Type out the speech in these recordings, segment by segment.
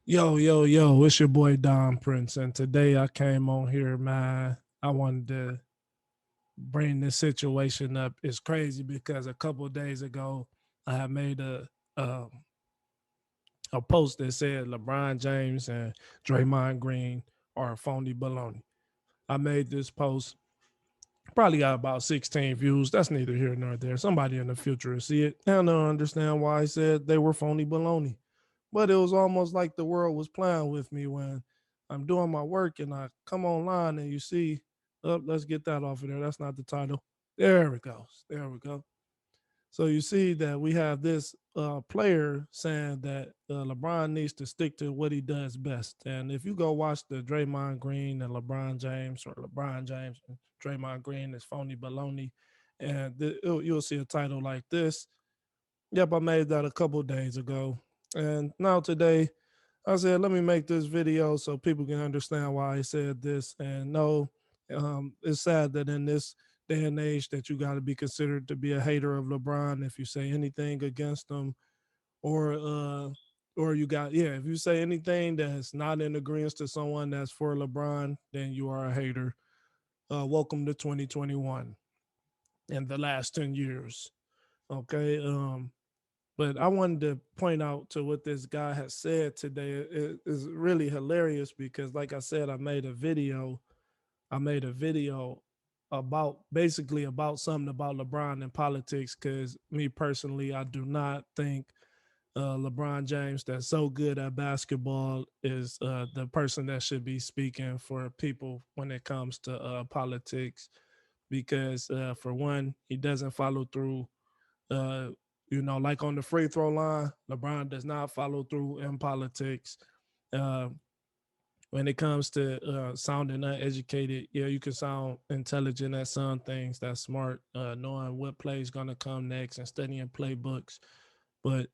Yo, yo, yo, it's your boy Don Prince. And today I came on here, man. I wanted to bring this situation up. It's crazy because a couple of days ago, I had made um, a post that said LeBron James and Draymond Green are phony baloney. I made this post, probably got about 16 views. That's neither here nor there. Somebody in the future will see it. And they'll understand why I said they were phony baloney. But it was almost like the world was playing with me when I'm doing my work and I come online and you see, oh, let's get that off of there. That's not the title. There it goes. There we go. So you see that we have this player saying that LeBron needs to stick to what he does best. And if you go watch the Draymond Green and LeBron James, or LeBron James and Draymond Green is phony baloney, and you'll see a title like this. Yep, I made that a couple days ago. And now today, I said, let me make this video so people can understand why I said this. And no, it's sad that in this day and age that you got to be considered to be a hater of LeBron if you say anything against him, or you got, yeah, if you say anything that's not in agreement to someone that's for LeBron, then you are a hater. Welcome to 2021 and the last 10 years. Okay. But I wanted to point out to what this guy has said today. It is really hilarious because, like I said, I made a video. I made a video about basically about something about LeBron and politics. Because me personally, I do not think LeBron James, that's so good at basketball, is the person that should be speaking for people when it comes to politics. Because for one, he doesn't follow through, uh, like on the free throw line, LeBron does not follow through in politics. Uh, when it comes to sounding uneducated, yeah, you can sound intelligent at some things, that's smart, knowing what play is going to come next and studying playbooks. But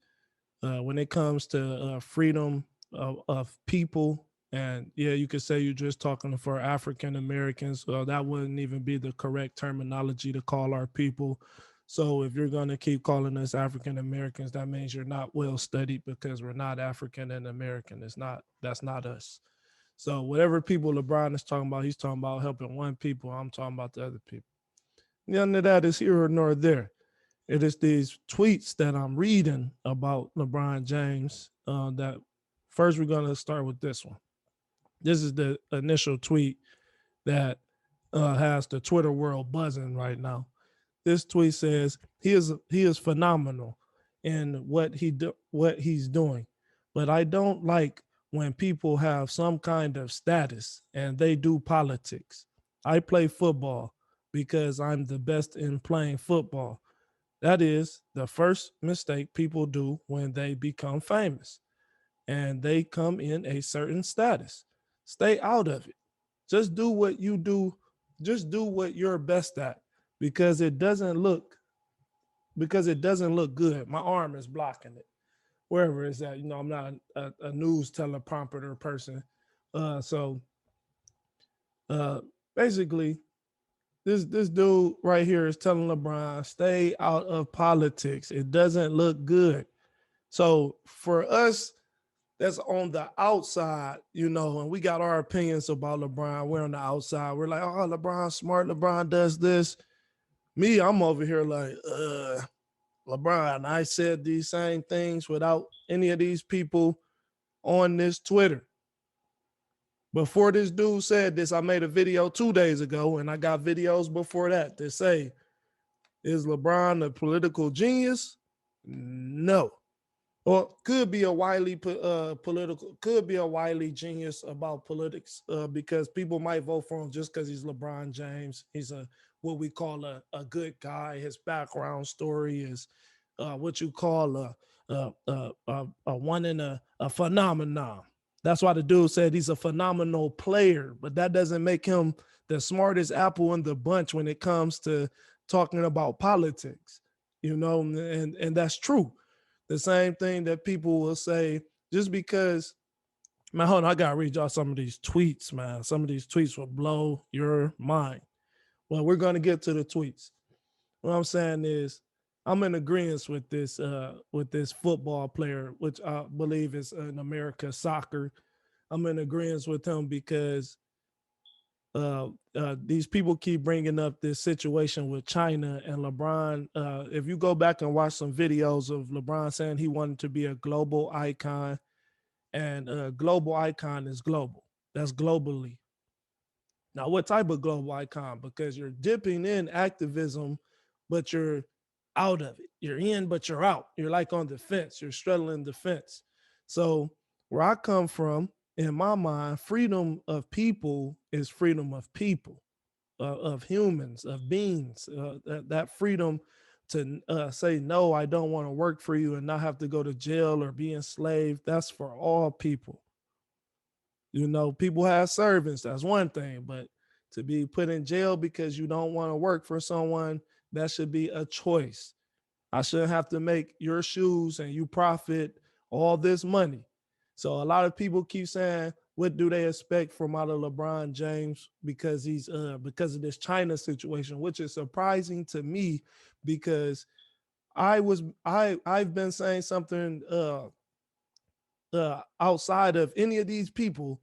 when it comes to freedom of people, and yeah, you could say you're just talking for African Americans. That wouldn't even be the correct terminology to call our people. So if you're going to keep calling us African Americans, that means you're not well studied because we're not African and American. That's not us. So whatever people LeBron is talking about, he's talking about helping one people. I'm talking about the other people. None of that is here nor there. It is these tweets that I'm reading about LeBron James. That first we're gonna start with this one. This is the initial tweet that has the Twitter world buzzing right now. This tweet says he is phenomenal in what he's doing, but I don't like when people have some kind of status and they do politics. I play football because I'm the best in playing football. That is the first mistake people do when they become famous and they come in a certain status. Stay out of it. Just do what you do. Just do what you're best at because it doesn't look good. My arm is blocking it. Wherever it's at, I'm not a news teleprompter person. So uh, basically, this dude right here is telling LeBron, stay out of politics. It doesn't look good. So for us that's on the outside, and we got our opinions about LeBron. We're on the outside. We're like, oh, LeBron's smart. LeBron does this. Me, I'm over here like, LeBron, I said these same things without any of these people on this Twitter. Before this dude said this, I made a video 2 days ago, and I got videos before that that say, is LeBron a political genius? No. Or could be a wily could be a wily genius about politics, because people might vote for him just because he's LeBron James. He's a what we call a good guy. His background story is what you call a one in a phenomenon. That's why the dude said he's a phenomenal player, but that doesn't make him the smartest apple in the bunch when it comes to talking about politics, and that's true. The same thing that people will say just because, man, hold on, I gotta read y'all some of these tweets, man. Some of these tweets will blow your mind. Well, we're gonna get to the tweets. What I'm saying is, I'm in agreement with this football player, which I believe is in America soccer. I'm in agreement with him because these people keep bringing up this situation with China and LeBron. If you go back and watch some videos of LeBron saying he wanted to be a global icon, and a global icon is global. That's globally. Now, what type of global icon? Because you're dipping in activism, but you're out of it. You're in, but you're out. You're like on the fence. You're straddling the fence. So, where I come from, in my mind, freedom of people is freedom of people, of humans, of beings. That freedom to say, no, I don't want to work for you and not have to go to jail or be enslaved, that's for all people. You know, people have servants, that's one thing, but to be put in jail because you don't want to work for someone, that should be a choice. I shouldn't have to make your shoes and you profit all this money. So a lot of people keep saying, what do they expect from out of LeBron James because of this China situation, which is surprising to me because I've been saying something outside of any of these people.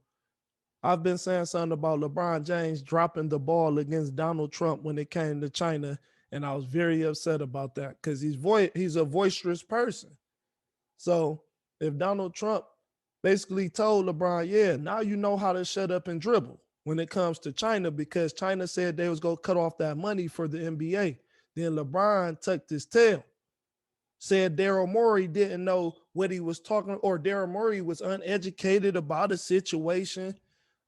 I've been saying something about LeBron James dropping the ball against Donald Trump when it came to China, and I was very upset about that because he's a boisterous person. So if Donald Trump basically told LeBron, yeah, now you know how to shut up and dribble when it comes to China because China said they was going to cut off that money for the NBA. Then LeBron tucked his tail, said Daryl Morey didn't know what he was talking, or Daryl Morey was uneducated about a situation.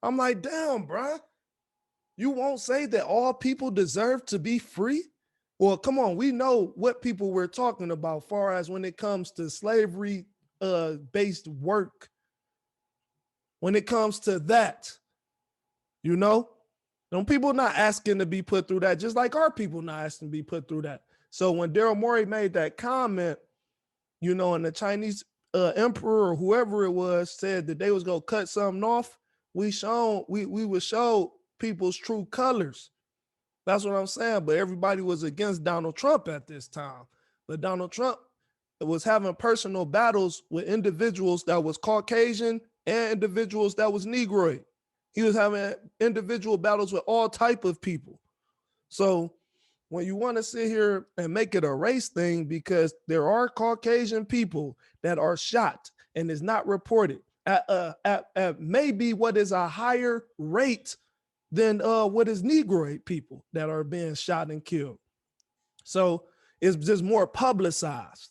I'm like, damn, bro, you won't say that all people deserve to be free? Well, come on, we know what people we're talking about, far as when it comes to slavery based work. When it comes to that, you know, people not asking to be put through that, just like our people not asking to be put through that. So when Daryl Morey made that comment, you know, and the Chinese emperor or whoever it was said that they was gonna cut something off, we would show people's true colors. That's what I'm saying. But everybody was against Donald Trump at this time. But Donald Trump was having personal battles with individuals that was Caucasian and individuals that was Negroid. He was having individual battles with all type of people. So when you want to sit here and make it a race thing, because there are Caucasian people that are shot and is not reported at maybe what is a higher rate than what is Negroid people that are being shot and killed. So it's just more publicized.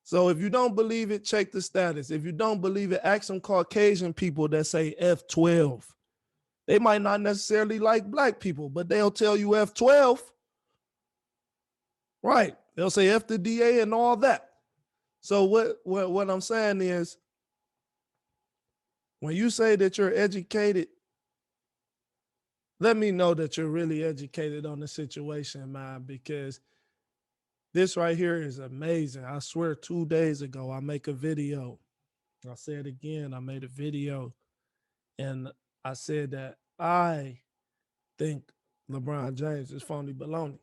So if you don't believe it, check the status. If you don't believe it, ask some Caucasian people that say F12. They might not necessarily like black people, but they'll tell you F12. Right. They'll say F the DA and all that. So what I'm saying is, when you say that you're educated, let me know that you're really educated on the situation, man, because this right here is amazing. I swear 2 days ago, I make a video. I'll say it again. I made a video and I said that I think LeBron James is phony baloney.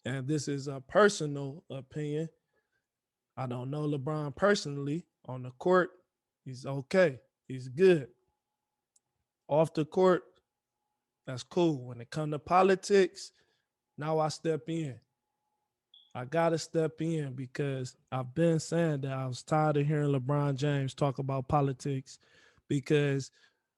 And this is a personal opinion. I don't know LeBron personally. On the court, he's okay. He's good. Off the court, that's cool. When it comes to politics, now I step in. I gotta step in because I've been saying that I was tired of hearing LeBron James talk about politics. Because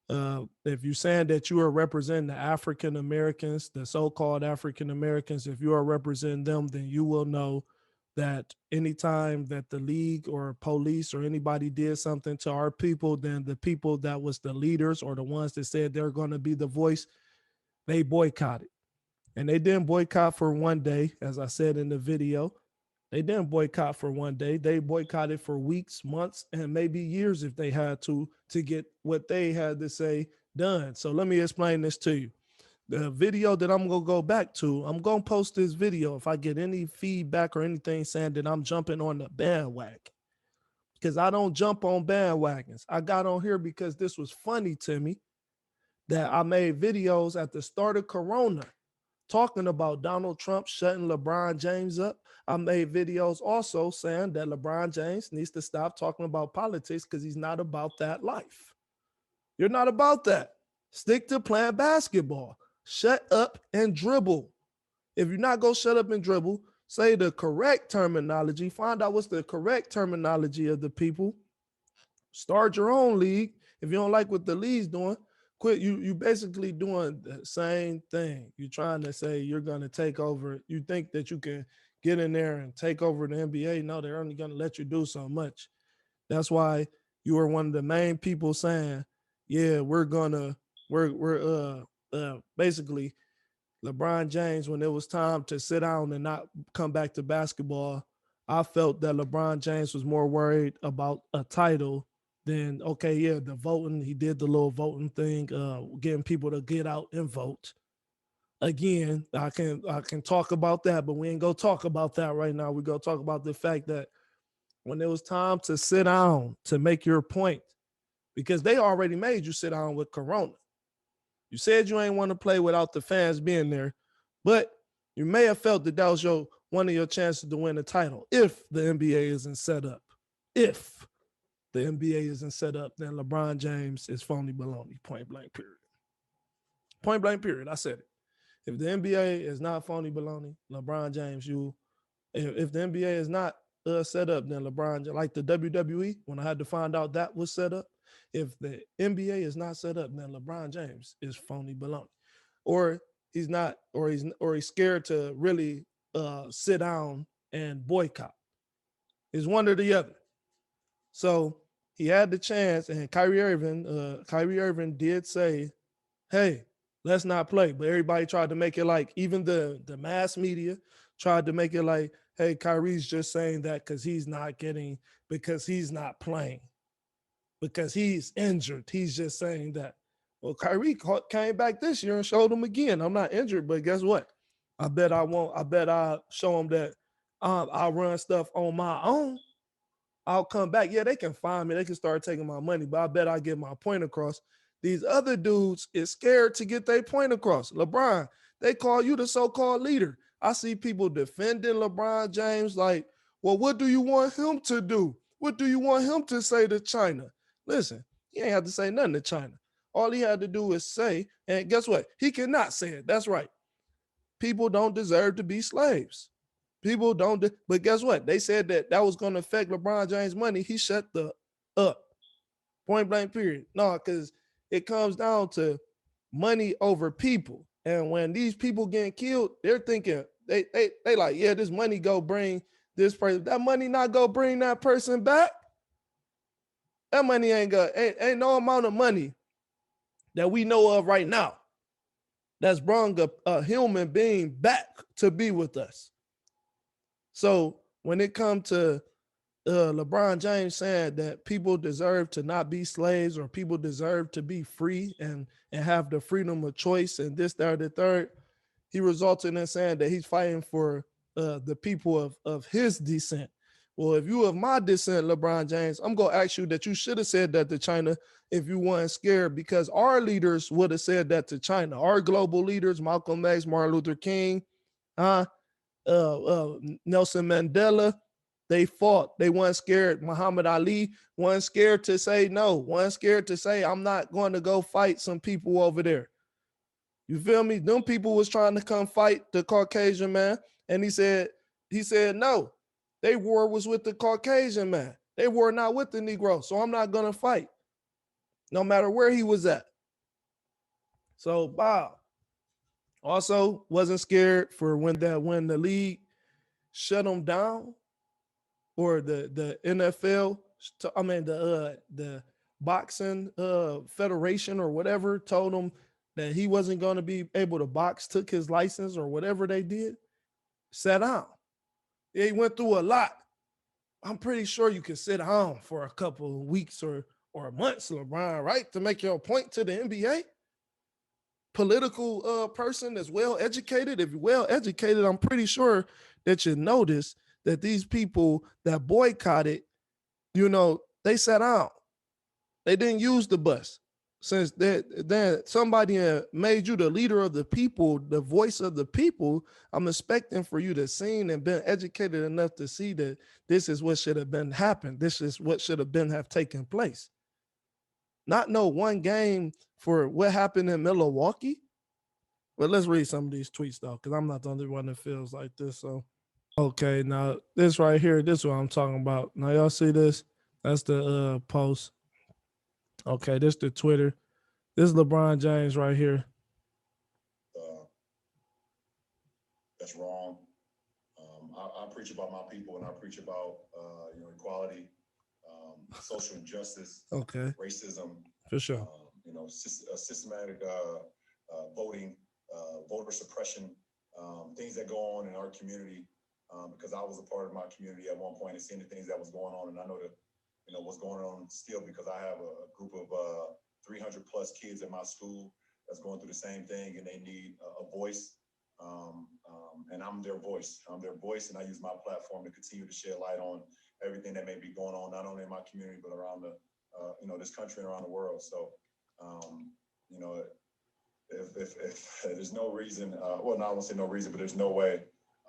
if you're saying that you are representing the African Americans, the so-called African Americans, if you are representing them, then you will know that anytime that the league or police or anybody did something to our people, then the people that was the leaders or the ones that said they're going to be the voice, they boycotted. And they didn't boycott for one day, as I said in the video. They didn't boycott for one day. They boycotted for weeks, months, and maybe years if they had to get what they had to say done. So let me explain this to you. The video that I'm going to go back to, I'm going to post this video if I get any feedback or anything saying that I'm jumping on the bandwagon. Because I don't jump on bandwagons. I got on here because this was funny to me that I made videos at the start of Corona talking about Donald Trump shutting LeBron James up. I made videos also saying that LeBron James needs to stop talking about politics because he's not about that life. You're not about that. Stick to playing basketball. Shut up and dribble. If you're not going to shut up and dribble, say the correct terminology. Find out what's the correct terminology of the people. Start your own league. If you don't like what the league's doing, quit. You basically doing the same thing. You're trying to say you're going to take over. You think that you can get in there and take over the NBA. No, they're only going to let you do so much. That's why you are one of the main people saying, yeah, we're basically LeBron James, when it was time to sit down and not come back to basketball, I felt that LeBron James was more worried about a title than, okay, yeah, the voting. He did the little voting thing, getting people to get out and vote. Again, I can talk about that, but we ain't gonna talk about that right now. We're gonna talk about the fact that when it was time to sit down to make your point, because they already made you sit down with Corona. You said you ain't want to play without the fans being there, but you may have felt that that was one of your chances to win the title if the NBA isn't set up. If the NBA isn't set up, then LeBron James is phony baloney, point blank period. Point blank period, I said it. If the NBA is not phony baloney, LeBron James, if the NBA is not set up, then LeBron, like the WWE, when I had to find out that was set up, if the NBA is not set up, then LeBron James is phony baloney, or he's not, or he's scared to really sit down and boycott. It's one or the other. So he had the chance, and Kyrie Irving did say, "Hey, let's not play." But everybody tried to make it like, even the mass media tried to make it like, "Hey, Kyrie's just saying that because he's not playing, because he's injured. He's just saying that." Well, Kyrie came back this year and showed him again, "I'm not injured, but guess what? I bet I won't. I bet I'll show him that I'll run stuff on my own. I'll come back. Yeah, they can find me. They can start taking my money, but I bet I get my point across." These other dudes is scared to get their point across. LeBron, they call you the so-called leader. I see people defending LeBron James like, well, what do you want him to do? What do you want him to say to China? Listen, he ain't have to say nothing to China. All he had to do is say, and guess what? He cannot say it. That's right. People don't deserve to be slaves. People don't, but guess what? They said that was going to affect LeBron James' money. He shut the up. Point blank period. No, because it comes down to money over people. And when these people getting killed, they're thinking, they like, yeah, this money go bring this person. That money not go bring that person back. That money ain't no amount of money that we know of right now that's brought a human being back to be with us. So when it comes to LeBron James saying that people deserve to not be slaves, or people deserve to be free and have the freedom of choice, and this, that, or the third, he resulted in saying that he's fighting for the people of his descent. Well, if you of my descent, LeBron James, I'm going to ask you that you should have said that to China if you weren't scared, because our leaders would have said that to China. Our global leaders, Malcolm X, Martin Luther King, Nelson Mandela, they fought. They weren't scared. Muhammad Ali wasn't scared to say no. Wasn't scared to say, I'm not going to go fight some people over there. You feel me? Them people was trying to come fight the Caucasian man, and he said no. They war was with the Caucasian man. They were not with the Negro, so I'm not going to fight, no matter where he was at. So Bob also wasn't scared for when the league shut him down, or the NFL, the boxing federation or whatever told him that he wasn't going to be able to box, took his license or whatever they did, sat down. Yeah, he went through a lot. I'm pretty sure you can sit down for a couple of weeks or months, LeBron, right, to make your point to the NBA. Political person that's well educated. If you're well educated, I'm pretty sure that you notice that these people that boycotted, they sat down. They didn't use the bus. since that somebody made you the leader of the people, the voice of the people, I'm expecting for you to seen and been educated enough to see that this is what should have been happened. This is what should have been have taken place. Not no one game for what happened in Milwaukee. Well, let's read some of these tweets though, because I'm not the only one that feels like this. So okay, now this right here, this is what I'm talking about. Now y'all see this? That's the post. Okay, this the Twitter. This is LeBron James right here. That's wrong. I preach about my people, and I preach about equality, social injustice, Okay, racism, for sure. systematic voting, voter suppression, things that go on in our community. Because I was a part of my community at one point and seeing the things that was going on, and I know that what's going on still because I have a group of 300 plus kids at my school that's going through the same thing, and they need a voice. And I'm their voice. I'm their voice, and I use my platform to continue to shed light on everything that may be going on, not only in my community but around the, this country and around the world. So, if there's no reason, well, no, I won't say no reason, but there's no way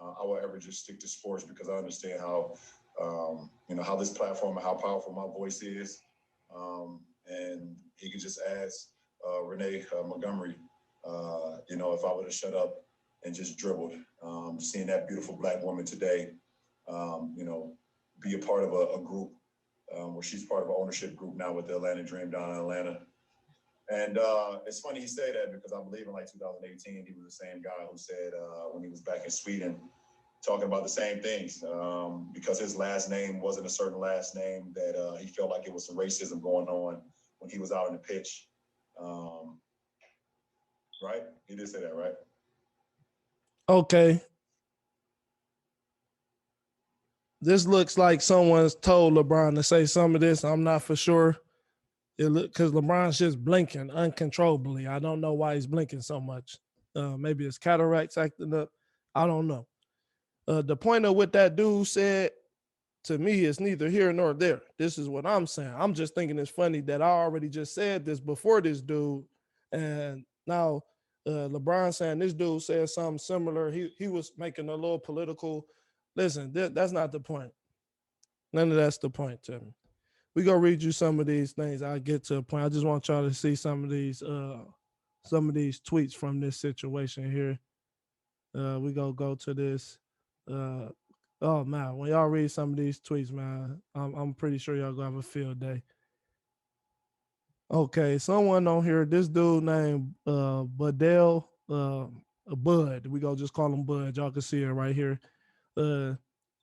I will ever just stick to sports because I understand how, how this platform and how powerful my voice is. And he could just ask Renee Montgomery, if I would have shut up and just dribbled, seeing that beautiful Black woman today, be a part of a group where she's part of an ownership group now with the Atlanta Dream down in Atlanta. And it's funny he say that because I believe in like 2018, he was the same guy who said when he was back in Sweden, talking about the same things because his last name wasn't a certain last name that he felt like it was some racism going on when he was out on the pitch. Right? He did say that, right? Okay. This looks like someone's told LeBron to say some of this. I'm not for sure. It look because LeBron's just blinking uncontrollably. I don't know why he's blinking so much. Maybe his cataracts acting up. I don't know. The point of what that dude said to me is neither here nor there. This is what I'm saying. I'm just thinking it's funny that I already just said this before this dude, and now LeBron saying this dude said something similar. He was making a little political. Listen, that's not the point. None of that's the point to me. We gonna read you some of these things. I'll get to a point. I just want y'all to see some of these tweets from this situation here. We gonna go to this. Uh, oh man, when y'all read some of these tweets, man, I'm pretty sure y'all gonna have a field day. Okay, someone on here, this dude named Budell, Bud. We gonna just call him Bud. Y'all can see it right here. Uh,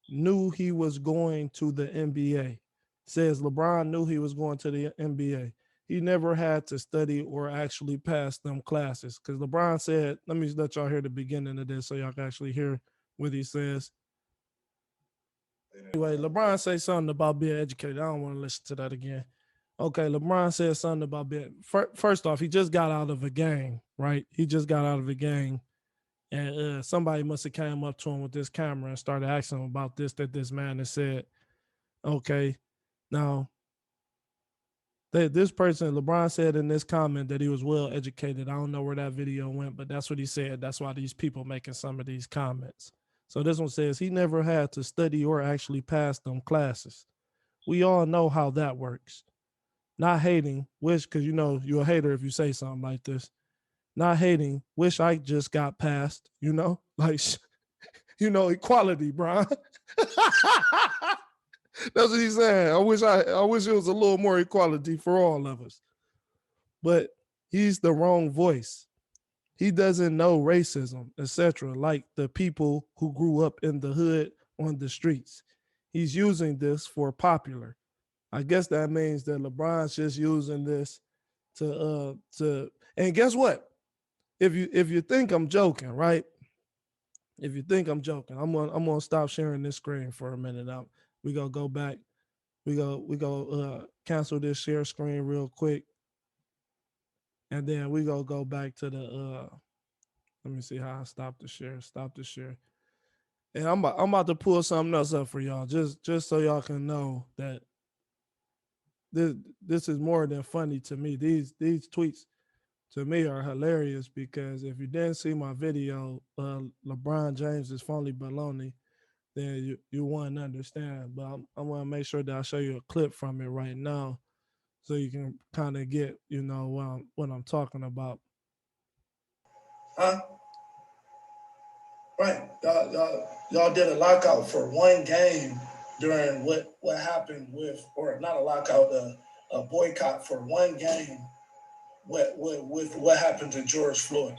knew he was going to the NBA. Says LeBron knew he was going to the NBA. He never had to study or actually pass them classes. Because LeBron said, let me let y'all hear the beginning of this so y'all can actually hear what he says. Anyway, LeBron says something about being educated. I don't want to listen to that again. Okay, LeBron said something about being, first off, he just got out of a game, right? He just got out of a game. And somebody must have came up to him with this camera and started asking him about this, that this man has said. Okay, now, this person, LeBron said in this comment that he was well educated. I don't know where that video went, but that's what he said. That's why these people making some of these comments. So this one says he never had to study or actually pass them classes. We all know how that works. Not hating, wish, because you're a hater if you say something like this. Not hating, wish I just got passed, like, equality, Brian. That's what he's saying. I wish it was a little more equality for all of us. But he's the wrong voice. He doesn't know racism, etc., like the people who grew up in the hood on the streets. He's using this for popular. I guess that means that LeBron's just using this to and guess what? If you think I'm joking, right? If you think I'm joking, I'm gonna stop sharing this screen for a minute. We gonna go back. We go cancel this share screen real quick, and then we gonna go back to the. Let me see how I stop the share. Stop the share. And I'm about to pull something else up for y'all, just so y'all can know that this is more than funny to me. These tweets to me are hilarious because if you didn't see my video, LeBron James is phony baloney, then you wouldn't understand. But I want to make sure that I show you a clip from it right now so you can kind of get what I'm talking about. Huh? Right. Y'all did a lockout for one game during what happened with, or not a lockout, a boycott for one game. With what happened to George Floyd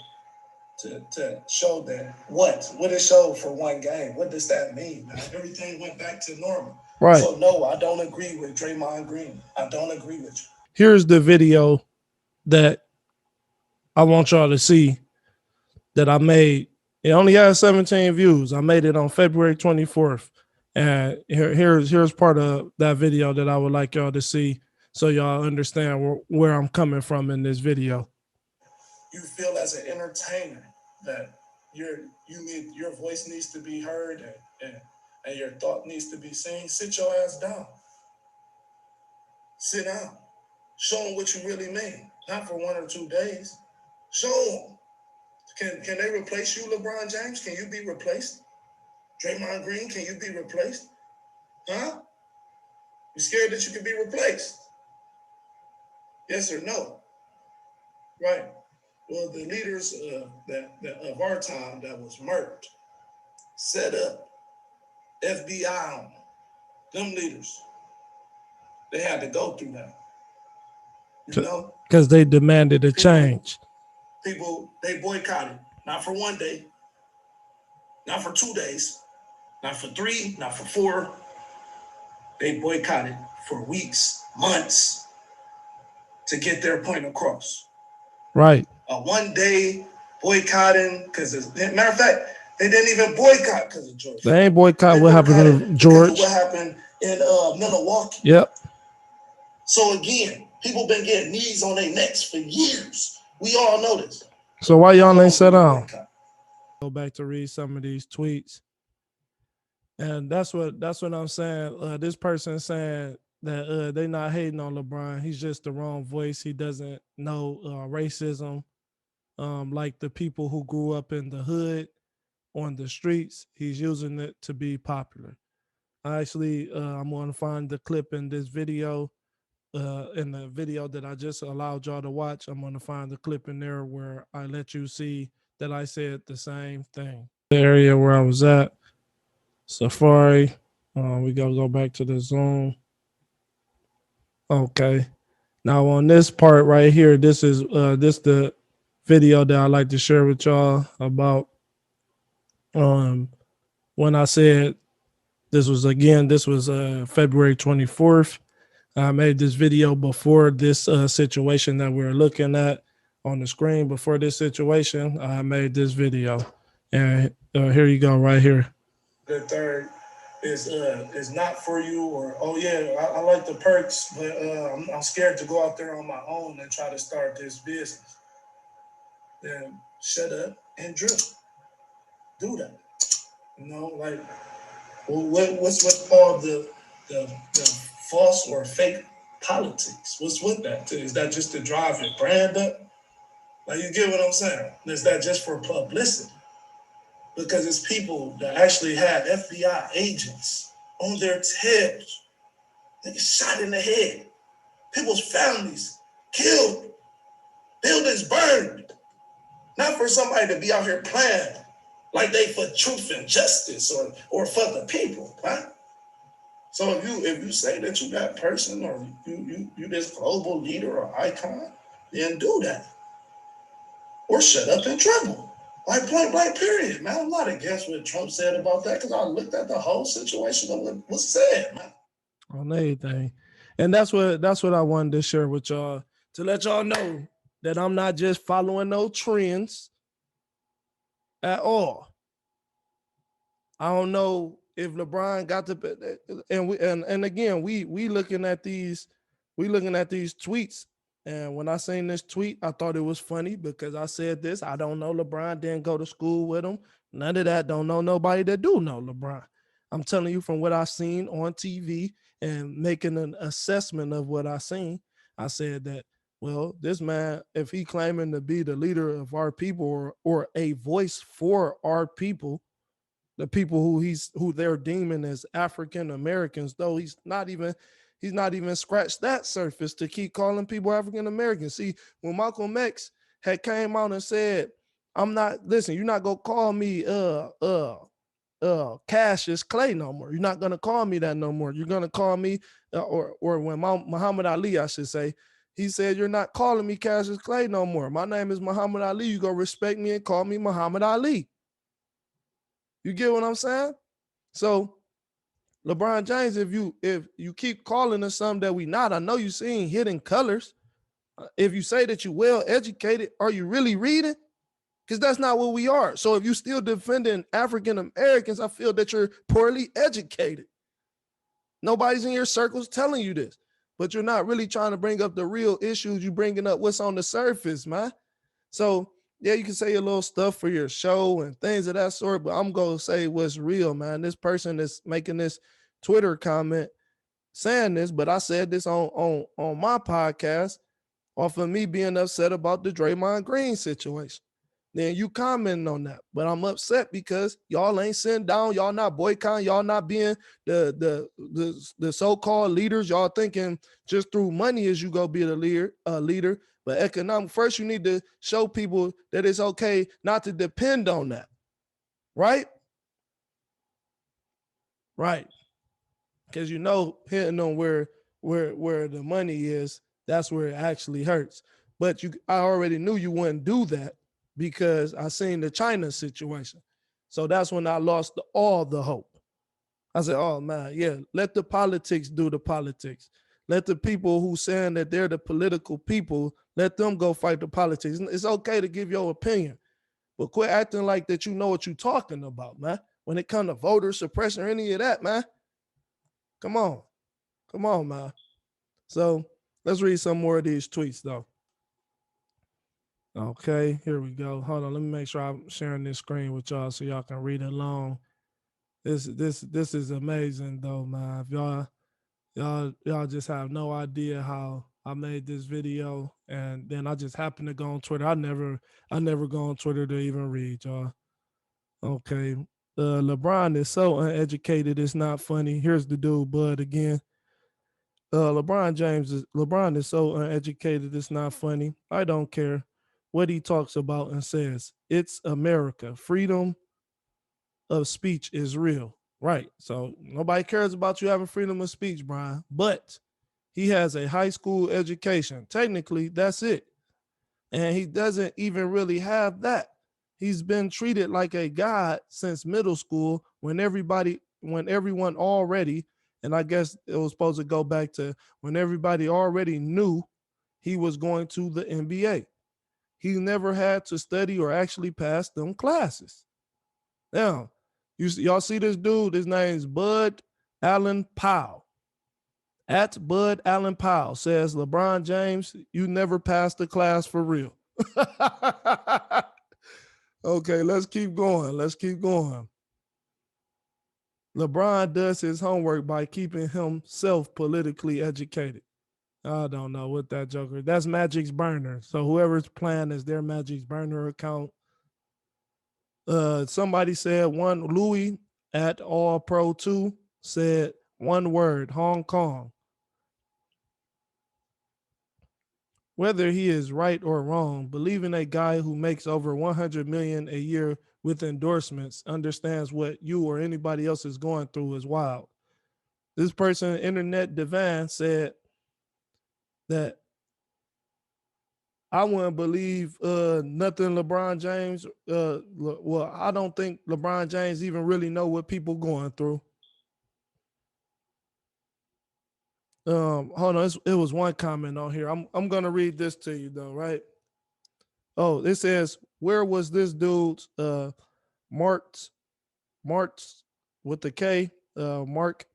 to show that what it showed for one game. What does that mean? Now, everything went back to normal. Right. So no, I don't agree with Draymond Green. I don't agree with you. Here's the video that I want y'all to see that I made. It only has 17 views. I made it on February 24th. And here's part of that video that I would like y'all to see so y'all understand where I'm coming from in this video. You feel as an entertainer that your voice needs to be heard and your thought needs to be seen. Sit your ass down. Sit down. Show them what you really mean. Not for 1 or 2 days. Show them. Can they replace you, LeBron James? Can you be replaced? Draymond Green, can you be replaced? Huh? You scared that you can be replaced? Yes or no? Right. Well, the leaders of our time that was murked, set up, FBI on them leaders. They had to go through that. You know? Because they demanded a change. People, they boycotted. Not for 1 day. Not for 2 days. Not for 3. Not for 4. They boycotted for weeks, months to get their point across. Right. A 1 day boycotting because, matter of fact, they didn't even boycott because of George. They ain't boycott what happened to George. What happened in Milwaukee. Yep. So again, people been getting knees on their necks for years. We all know this. So why y'all ain't sit down? Go back to read some of these tweets. And that's what I'm saying. This person saying that they not hating on LeBron. He's just the wrong voice. He doesn't know racism. Like the people who grew up in the hood on the streets, he's using it to be popular. Actually, I'm going to find the clip in this video, in the video that I just allowed y'all to watch. I'm going to find the clip in there where I let you see that I said the same thing. The area where I was at, Safari. We got to go back to the Zoom. Okay. Now on this part right here, this is the video that I like to share with y'all about when I said this was February 24th. I made this video before this situation that we're looking at on the screen. Before this situation, I made this video. And here you go right here. The third is not for you, or, oh yeah, I like the perks, but I'm scared to go out there on my own and try to start this business. Then shut up and dribble. Do that. You know, like, well, what's with all the false or fake politics? What's with that? Is that just to drive your brand up? Like, you get what I'm saying? Is that just for publicity? Because it's people that actually had FBI agents on their tails. They get shot in the head. People's families killed. Buildings burned. Not for somebody to be out here playing like they for truth and justice or for the people, right? So if you say that you that person or you this global leader or icon, then do that. Or shut up and dribble. Like point blank period, man. I'm not against what Trump said about that because I looked at the whole situation of what was said, man. On everything. And that's what I wanted to share with y'all, to let y'all know that I'm not just following no trends at all. I don't know if LeBron got the and again we looking at these tweets. And when I seen this tweet, I thought it was funny because I said this. I don't know LeBron, didn't go to school with him. None of that. Don't know nobody that do know LeBron. I'm telling you from what I've seen on TV and making an assessment of what I seen, I said that, well, this man, if he claiming to be the leader of our people, or a voice for our people, the people who they're deeming as African Americans, though he's not even scratched that surface to keep calling people African Americans. See, when Malcolm X had came out and said, I'm not, listen, you're not gonna call me Cassius Clay no more. You're not gonna call me that no more. You're gonna call me or when Muhammad Ali, I should say, he said, you're not calling me Cassius Clay no more. My name is Muhammad Ali. You go respect me and call me Muhammad Ali. You get what I'm saying? So LeBron James, if you keep calling us something that we not, I know you seeing hidden colors. If you say that you well educated, are you really reading? Because that's not what we are. So if you still defending African Americans, I feel that you're poorly educated. Nobody's in your circles telling you this, but you're not really trying to bring up the real issues. You bringing up what's on the surface, man. So yeah, you can say a little stuff for your show and things of that sort, but I'm gonna say what's real, man. This person that's making this Twitter comment saying this, but I said this on my podcast off of me being upset about the Draymond Green situation. Then you commenting on that, but I'm upset because y'all ain't sitting down, y'all not boycotting, y'all not being the so-called leaders. Y'all thinking just through money is you gonna be the leader, but economic first you need to show people that it's okay not to depend on that, right? Right, because you know hitting on where the money is, that's where it actually hurts. But I already knew you wouldn't do that because I seen the China situation. So that's when I lost all the hope. I said, oh man, yeah, let the politics do the politics. Let the people who saying that they're the political people, let them go fight the politics. It's okay to give your opinion, but quit acting like that you know what you're talking about, man. When it comes to voter suppression or any of that, man. Come on. Come on, man. So let's read some more of these tweets, though. Okay, here we go. Hold on, let me make sure I'm sharing this screen with y'all so y'all can read along. This is amazing, though, man. If y'all just have no idea how I made this video, and then I just happened to go on Twitter. I never go on Twitter to even read, y'all. Okay, LeBron is so uneducated. It's not funny. Here's the dude, Bud, again. LeBron is so uneducated. It's not funny. I don't care what he talks about and says. It's America. Freedom of speech is real. Right. So nobody cares about you having freedom of speech, Brian. But he has a high school education. Technically, that's it. And he doesn't even really have that. He's been treated like a god since middle school when everyone already, and I guess it was supposed to go back to when everybody already knew he was going to the NBA. He never had to study or actually pass them classes. Now, y'all see this dude? His name is Bud Allen Powell. At Bud Allen Powell says, LeBron James, you never passed the class for real. Okay, let's keep going. Let's keep going. LeBron does his homework by keeping himself politically educated. I don't know what that joker. That's Magic's burner. So whoever's playing is their Magic's burner account. Somebody said one Louis at All Pro 2 said one word, Hong Kong. Whether he is right or wrong, believing a guy who makes over 100 million a year with endorsements understands what you or anybody else is going through is wild. This person, Internet Divine, said that I wouldn't believe nothing LeBron James. Well, I don't think LeBron James even really know what people going through. Hold on, it was one comment on here. I'm gonna read this to you though, right? Oh, it says, where was this dude's marked with the K? Marked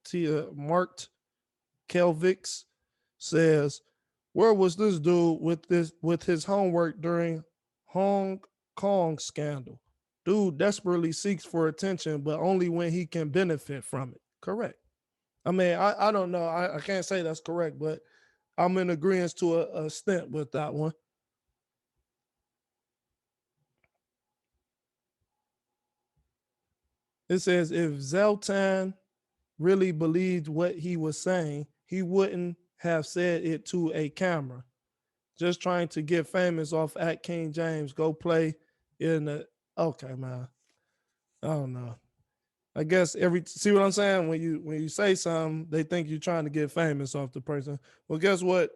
Kelvix says, where was this dude with his homework during Hong Kong scandal? Dude desperately seeks for attention, but only when he can benefit from it. Correct. I mean, I don't know. I can't say that's correct, but I'm in agreement to a stint with that one. It says if Zeltan really believed what he was saying, he wouldn't have said it to a camera. Just trying to get famous off at King James. Go play in the. Okay, man. I don't know. I guess every see what I'm saying when you say something, they think you're trying to get famous off the person. Well, guess what?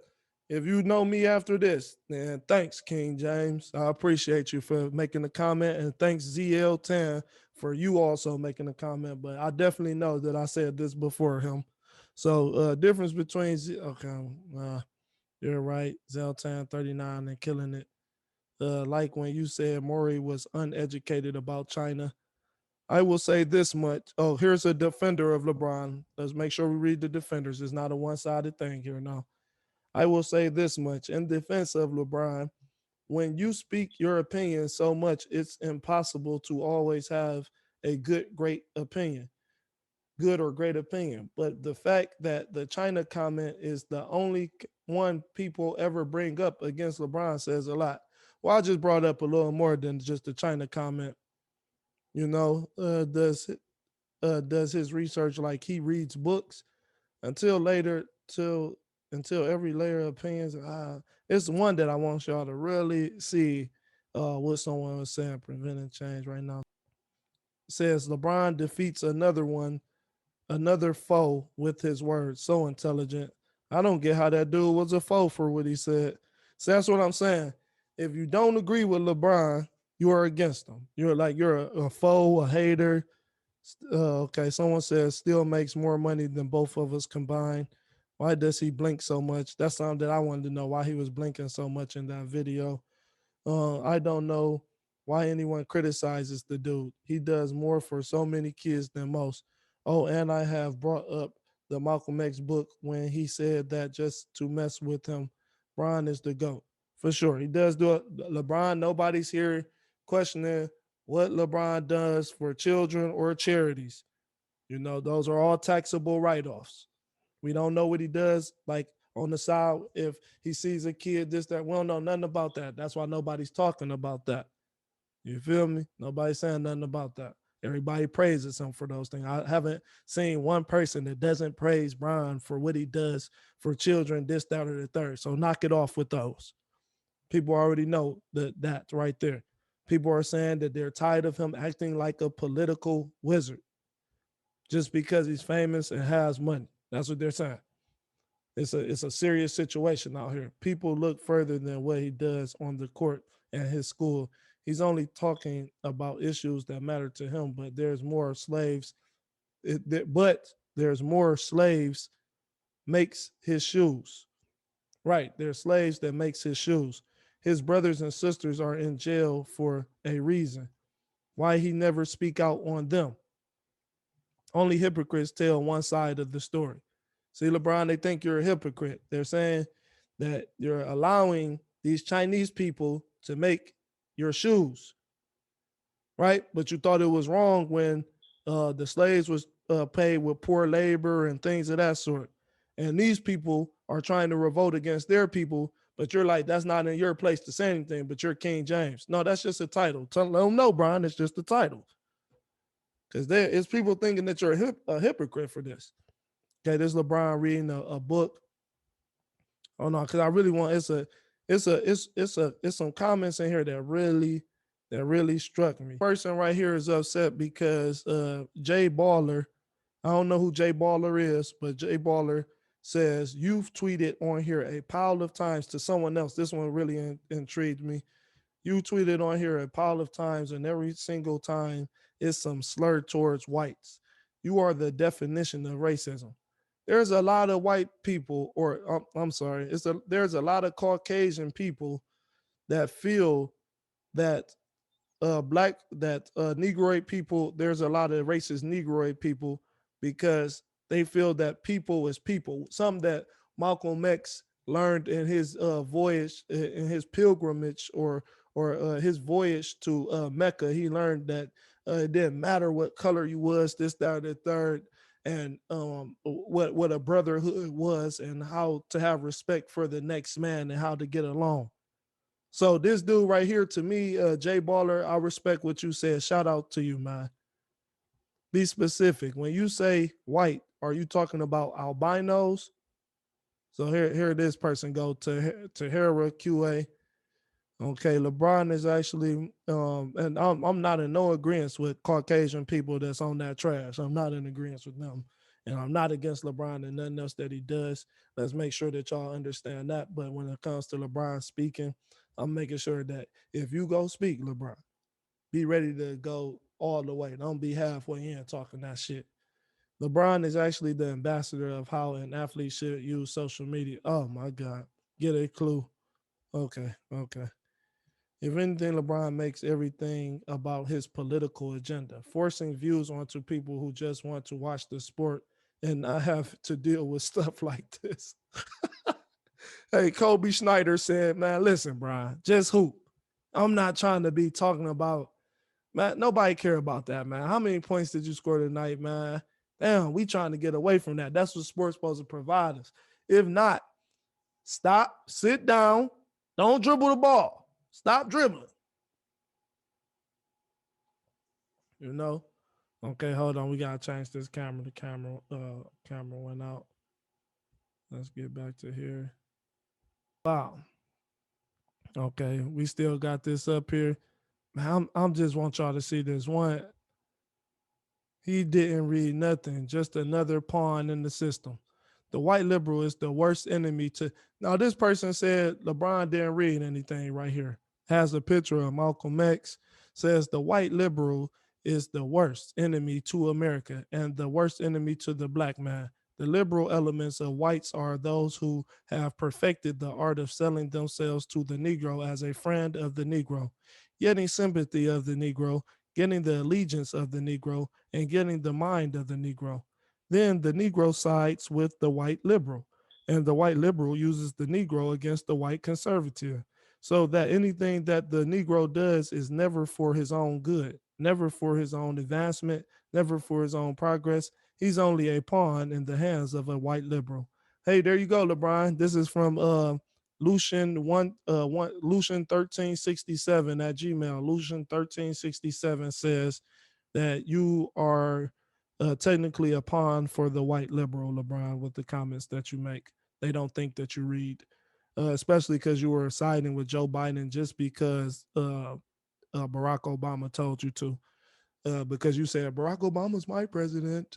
If you know me after this, then thanks, King James. I appreciate you for making the comment, and thanks ZL10 for you also making a comment. But I definitely know that I said this before him. So difference between you're right, Zeltan 39 and killing it. Like when you said Maury was uneducated about China. I will say this much. Oh, here's a defender of LeBron. Let's make sure we read the defenders. It's not a one-sided thing here. No. I will say this much in defense of LeBron. When you speak your opinion so much, it's impossible to always have a great opinion, good or great opinion. But the fact that the China comment is the only one people ever bring up against LeBron says a lot. Well, I just brought up a little more than just the China comment. You know, does his research like he reads books until later till until every layer of opinions. It's one that I want y'all to really see what someone was saying preventing change right now. It says LeBron defeats another foe with his words. So intelligent. I don't get how that dude was a foe for what he said. So that's what I'm saying. If you don't agree with LeBron, you are against him. You're a foe, a hater. Okay, someone says still makes more money than both of us combined. Why does he blink so much? That's something that I wanted to know why he was blinking so much in that video. I don't know why anyone criticizes the dude. He does more for so many kids than most. Oh, and I have brought up the Malcolm X book when he said that just to mess with him. Bron is the GOAT. For sure. He does do it. LeBron, nobody's here questioning what LeBron does for children or charities. You know, those are all taxable write-offs. We don't know what he does, like on the side, if he sees a kid, this, that. We don't know nothing about that. That's why nobody's talking about that. You feel me? Nobody's saying nothing about that. Everybody praises him for those things. I haven't seen one person that doesn't praise Brian for what he does for children, this, that, or the third. So knock it off with those. People already know that right there. People are saying that they're tired of him acting like a political wizard just because he's famous and has money. That's what they're saying. It's a serious situation out here. People look further than what he does on the court and his school. He's only talking about issues that matter to him, but there's more slaves. But there's more slaves makes his shoes. Right, there's slaves that makes his shoes. His brothers and sisters are in jail for a reason. Why he never speak out on them? Only hypocrites tell one side of the story. See, LeBron, they think you're a hypocrite. They're saying that you're allowing these Chinese people to make your shoes, right? But you thought it was wrong when the slaves was paid with poor labor and things of that sort. And these people are trying to revolt against their people, but you're like, that's not in your place to say anything, but you're King James. No, that's just a title. Let them know, Brian, it's just a title. Because it's people thinking that you're a hypocrite for this. Okay, this is LeBron reading a book. Oh no, because I really want it's some comments in here that really struck me. Person right here is upset because Jay Baller, I don't know who Jay Baller is, but Jay Baller says you've tweeted on here a pile of times to someone else. This one really intrigued me. You tweeted on here a pile of times, and every single time is some slur towards whites. You are the definition of racism. There's a lot of white people, or I'm sorry, there's a lot of Caucasian people that feel that Negroid people, there's a lot of racist Negroid people because they feel that people is people. Something that Malcolm X learned in his voyage, in his pilgrimage, or his voyage to Mecca. He learned that it didn't matter what color you was, this, that, or the third. and what a brotherhood was, and how to have respect for the next man, and how to get along. So this dude right here, to me, Jay Baller, I respect what you said. Shout out to you, man. Be specific. When you say white, are you talking about albinos? So here this person go to Hera QA. Okay, LeBron is actually, and I'm not in no agreement with Caucasian people that's on that trash. I'm not in agreement with them, and I'm not against LeBron and nothing else that he does. Let's make sure that y'all understand that. But when it comes to LeBron speaking, I'm making sure that if you go speak, LeBron, be ready to go all the way. Don't be halfway in talking that shit. LeBron is actually the ambassador of how an athlete should use social media. Oh my God, get a clue. Okay, okay. If anything, LeBron makes everything about his political agenda, forcing views onto people who just want to watch the sport and not have to deal with stuff like this. Hey, Kobe Schneider said, man, listen, Brian, just hoop. I'm not trying to be talking about, man, nobody care about that, man. How many points did you score tonight, man? Damn, we trying to get away from that. That's what sports supposed to provide us. If not, stop, sit down, don't dribble the ball. Stop dribbling. You know? Okay, hold on. We gotta change this camera. The camera went out. Let's get back to here. Wow. Okay, we still got this up here. I'm just want y'all to see this one. He didn't read nothing, just another pawn in the system. The white liberal is the worst enemy to. Now, this person said LeBron didn't read anything right here. Has a picture of Malcolm X, says the white liberal is the worst enemy to America and the worst enemy to the black man. The liberal elements of whites are those who have perfected the art of selling themselves to the Negro as a friend of the Negro, getting sympathy of the Negro, getting the allegiance of the Negro, and getting the mind of the Negro. Then the Negro sides with the white liberal, and the white liberal uses the Negro against the white conservative. So that anything that the Negro does is never for his own good, never for his own advancement, never for his own progress. He's only a pawn in the hands of a white liberal. Hey, there you go, LeBron. This is from Lucian 1367 at Gmail. Lucian 1367 says that you are technically a pawn for the white liberal, LeBron, with the comments that you make. They don't think that you read, especially because you were siding with Joe Biden just because Barack Obama told you to. Because you said Barack Obama's my president.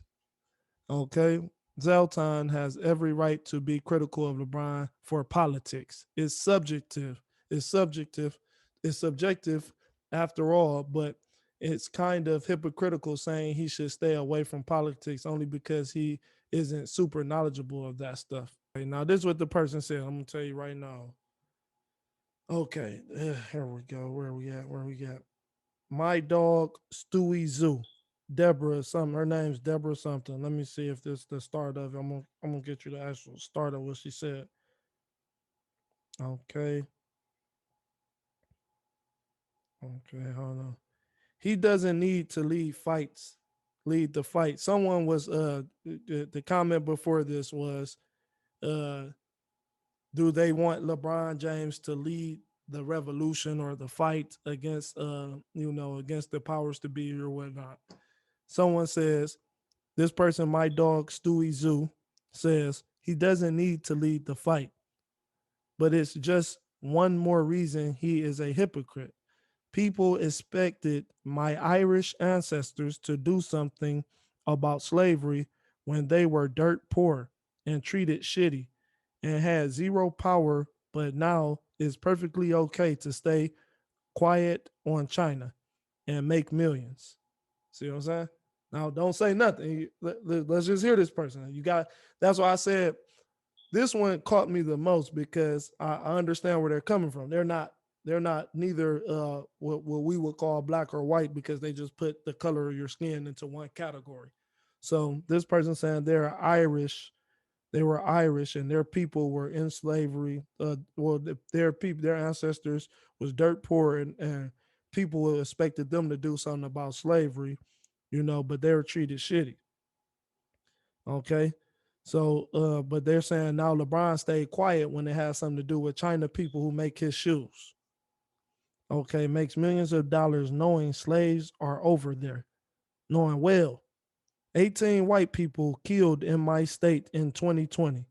Okay. Zelton has every right to be critical of LeBron for politics. It's subjective. It's subjective. It's subjective after all, but it's kind of hypocritical saying he should stay away from politics only because he isn't super knowledgeable of that stuff. Okay, now, this is what the person said. I'm going to tell you right now. Okay. Here we go. Where are we at? Where are we at? My dog, Stewie Zoo. Deborah something. Her name's Deborah something. Let me see if this is the start of it. I'm gonna get you the actual start of what she said. Okay. Okay, hold on. He doesn't need to lead fights. Lead the fight. Someone was the comment before this was uh do they want LeBron James to lead the revolution or the fight against against the powers to be or whatnot. Someone says, this person, my dog Stewie Zoo, says he doesn't need to lead the fight, but it's just one more reason he is a hypocrite. People expected my Irish ancestors to do something about slavery when they were dirt poor and treated shitty and had zero power, but now it's perfectly okay to stay quiet on China and make millions. See what I'm saying? Now, don't say nothing. Let's just hear this person. You got. That's why I said this one caught me the most because I understand where they're coming from. They're not. They're not neither what we would call black or white because they just put the color of your skin into one category. So this person saying they're Irish. They were Irish and their people were in slavery. Their people, their ancestors was dirt poor, and people expected them to do something about slavery, but they were treated shitty. Okay. So, but they're saying now LeBron stayed quiet when it has something to do with China people who make his shoes. Okay, makes millions of dollars knowing slaves are over there, knowing well. 18 white people killed in my state in 2020.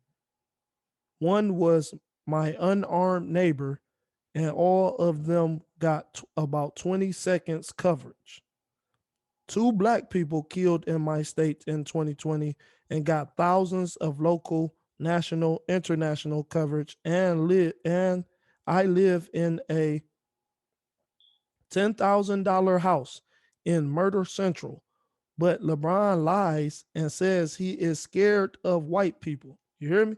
One was my unarmed neighbor, and all of them got about 20 seconds coverage. Two black people killed in my state in 2020 and got thousands of local, national, international coverage. And I live in a $10,000 house in Murder Central. But LeBron lies and says he is scared of white people. You hear me?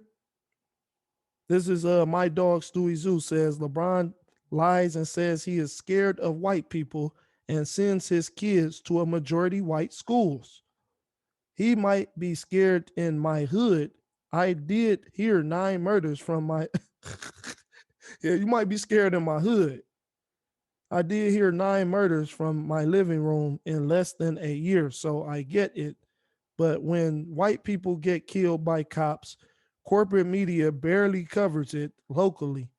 This is my dog Stewie Zoo says LeBron lies and says he is scared of white people and sends his kids to a majority white schools. He might be scared in my hood. I did hear 9 murders from my yeah, you might be scared in my hood. I did hear 9 murders from my living room in less than a year, so I get it. But when white people get killed by cops, corporate media barely covers it locally.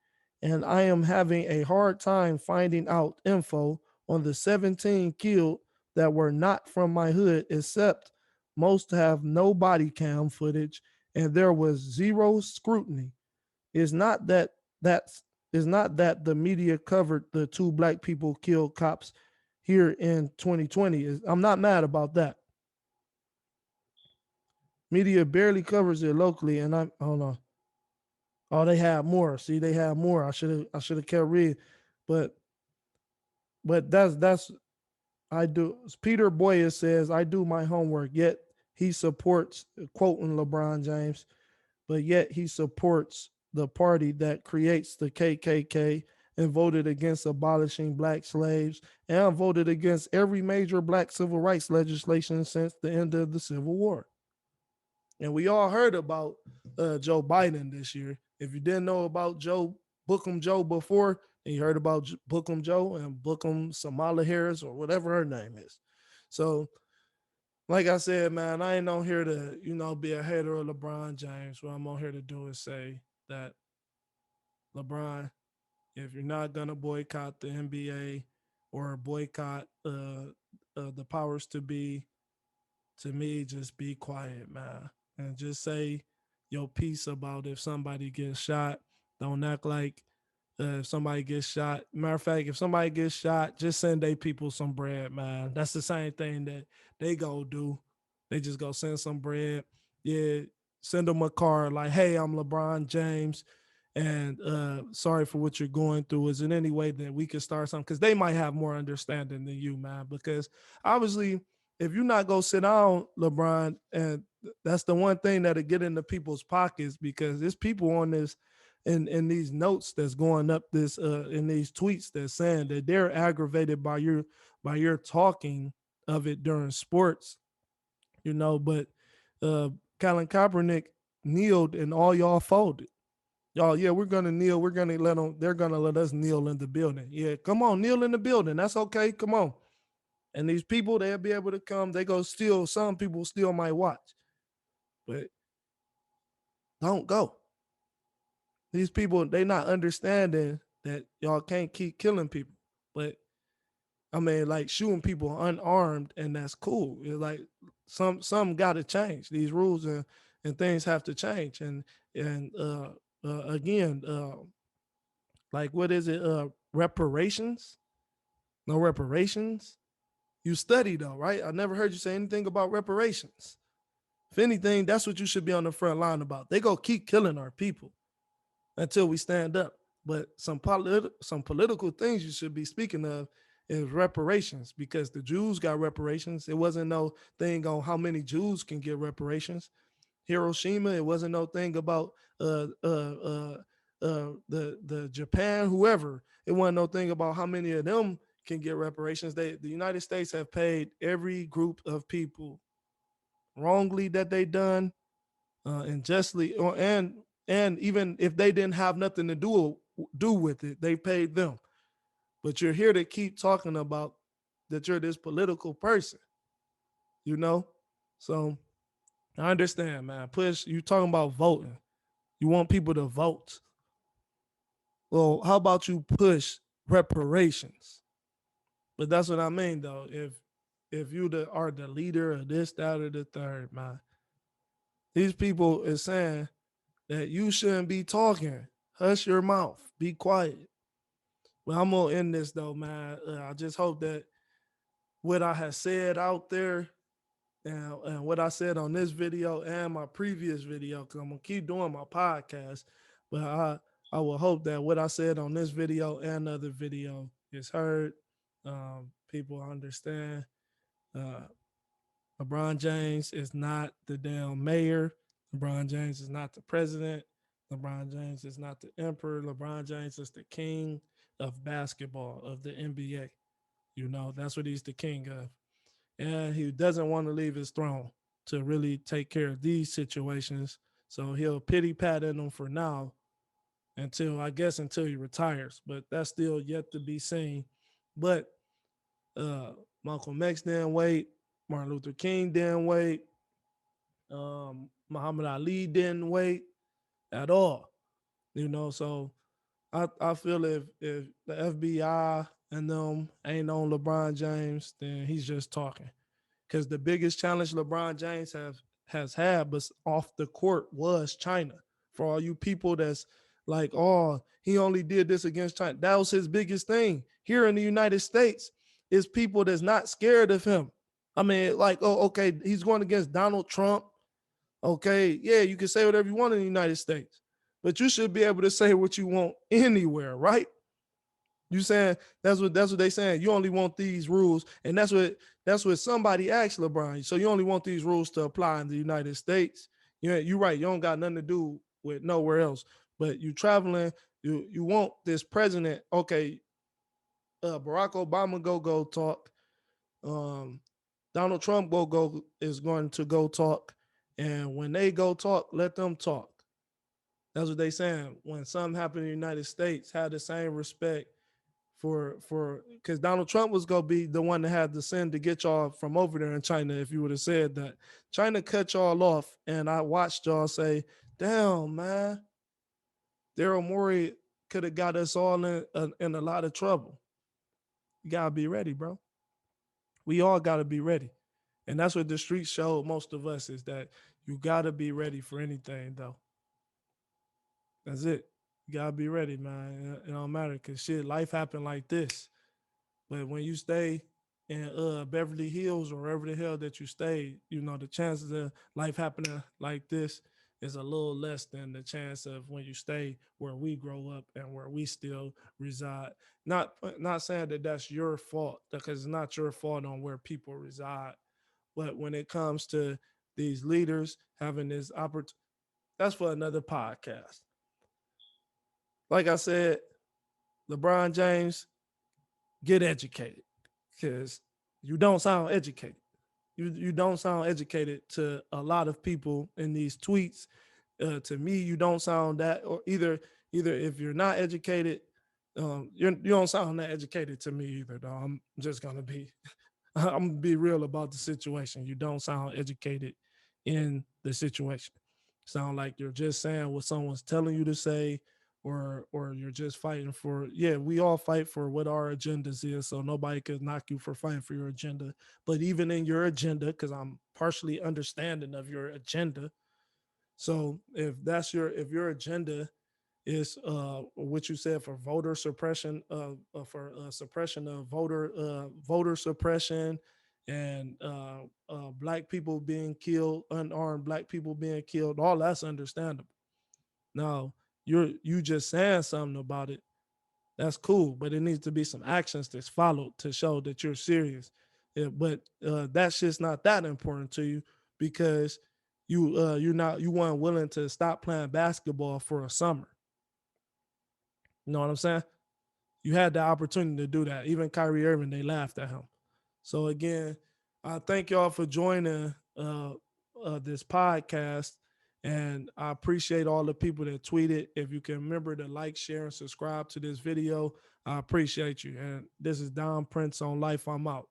And I am having a hard time finding out info on the 17 killed that were not from my hood, except most have no body cam footage and there was zero scrutiny. It's not that that's it's not that the media covered the two black people killed cops here in 2020. I'm not mad about that. Media barely covers it locally, and I'm hold on. Oh, they have more. See, they have more. I should have kept reading, but that's I do. Peter Boyer says I do my homework. Yet he supports quoting LeBron James, but yet he supports the party that creates the KKK and voted against abolishing black slaves and voted against every major black civil rights legislation since the end of the Civil War. And we all heard about Joe Biden this year. If you didn't know about Joe Bookham Joe before, and you heard about Bookham Joe and Bookham Samala Harris or whatever her name is. So, like I said, man, I ain't on here to, be a hater of LeBron James. What I'm on here to do is say that LeBron, if you're not gonna boycott the NBA or boycott the powers to me, just be quiet, man, and just say your piece about if somebody gets shot. Don't act like if somebody gets shot. Matter of fact, if somebody gets shot, just send they people some bread, man. That's the same thing that they go do. They just go send some bread. Yeah, send them a card like, "Hey, I'm LeBron James, and sorry for what you're going through. Is it any way that we could start something?" Because they might have more understanding than you, man. Because obviously, if you're not gonna sit down, LeBron, and that's the one thing that'll get into people's pockets because there's people on this in these notes that's going up this in these tweets that's saying that they're aggravated by your talking of it during sports, but uh Colin Kaepernick kneeled and all y'all folded. Y'all, yeah, we're gonna kneel. We're gonna let them. They're gonna let us kneel in the building. Yeah, come on, kneel in the building. That's okay. Come on. And these people, they'll be able to come. They go still. Some people still might watch, but don't go. These people, they not understanding that y'all can't keep killing people. But I mean, like shooting people unarmed, and that's cool. It's like some got to change. These rules and things have to change. And again, like what is it? Reparations? No reparations. You study though, right? I never heard you say anything about reparations. If anything, that's what you should be on the front line about. They go keep killing our people until we stand up. But some political things you should be speaking of is reparations because the Jews got reparations. It wasn't no thing on how many Jews can get reparations. Hiroshima, it wasn't no thing about the Japan, whoever. It wasn't no thing about how many of them can get reparations. The United States have paid every group of people wrongly that they done unjustly, and even if they didn't have nothing to do with it, they paid them. But you're here to keep talking about that you're this political person, you know. So I understand, man. Push, you talking about voting. You want people to vote. Well, how about you push reparations? But that's what I mean, though. If you are the leader of this, that, or the third, man, these people is saying that you shouldn't be talking. Hush your mouth. Be quiet. Well, I'm gonna end this though, man. I just hope that what I have said out there and what I said on this video and my previous video, because I'm gonna keep doing my podcast, but I will hope that what I said on this video and other video is heard. People understand. Uh, LeBron James is not the damn mayor. LeBron James is not the president. LeBron James is not the emperor. LeBron James is the king of basketball of the NBA. You know, that's what he's the king of. And he doesn't want to leave his throne to really take care of these situations. So he'll pity pat in them for now until he retires. But that's still yet to be seen. But uh Malcolm X didn't wait. Martin Luther King didn't wait. Muhammad Ali didn't wait at all. You know, so I feel if the FBI and them ain't on LeBron James, then he's just talking. Because the biggest challenge LeBron James has had, but off the court, was China. For all you people that's like, oh, he only did this against China. That was his biggest thing. Here in the United States, is people that's not scared of him. I mean, like, oh, okay, he's going against Donald Trump. Okay, yeah, you can say whatever you want in the United States, but you should be able to say what you want anywhere, right? You saying that's what they saying. You only want these rules, and that's what somebody asked LeBron. So you only want these rules to apply in the United States. You're right. You don't got nothing to do with nowhere else. But you traveling. You want this president. Okay, Barack Obama go talk. Um, Donald Trump is going to go talk, and when they go talk, let them talk. That's what they saying. When something happened in the United States, have the same respect for because Donald Trump was gonna be the one that had the sin to get y'all from over there in China. If you would have said that, China cut y'all off, and I watched y'all say, "Damn, man, Daryl Morey could have got us all in a lot of trouble." You gotta be ready, bro. We all gotta be ready, and that's what the streets showed most of us is that you gotta be ready for anything, though. That's it. You gotta be ready, man. It don't matter because shit, life happened like this. But when you stay in Beverly Hills or wherever the hell that you stay, you know, the chances of life happening like this is a little less than the chance of when you stay where we grow up and where we still reside. Not saying that that's your fault because it's not your fault on where people reside. But when it comes to these leaders having this opportunity, that's for another podcast. Like I said, LeBron James, get educated because you don't sound educated. You don't sound educated to a lot of people in these tweets. To me, you don't sound that, or either if you're not educated, you don't sound that educated to me either. Though I'm just gonna be, I'm gonna be real about the situation. You don't sound educated in the situation. Sound like you're just saying what someone's telling you to say, or you're just fighting for. Yeah, we all fight for what our agendas is, so nobody could knock you for fighting for your agenda. But even in your agenda, because I'm partially understanding of your agenda. So if your agenda is what you said for voter suppression, for suppression of voter suppression, and black people being killed, unarmed black people being killed, all that's understandable. Now you just saying something about it, that's cool, but it needs to be some actions that's followed to show that you're serious. Yeah, but that shit's not that important to you because you weren't willing to stop playing basketball for a summer. You know what I'm saying? You had the opportunity to do that. Even Kyrie Irving, they laughed at him. So again, I thank y'all for joining this podcast, and I appreciate all the people that tweeted. If you can remember to like, share, and subscribe to this video, I appreciate you. And this is Don Prince on Life. I'm out.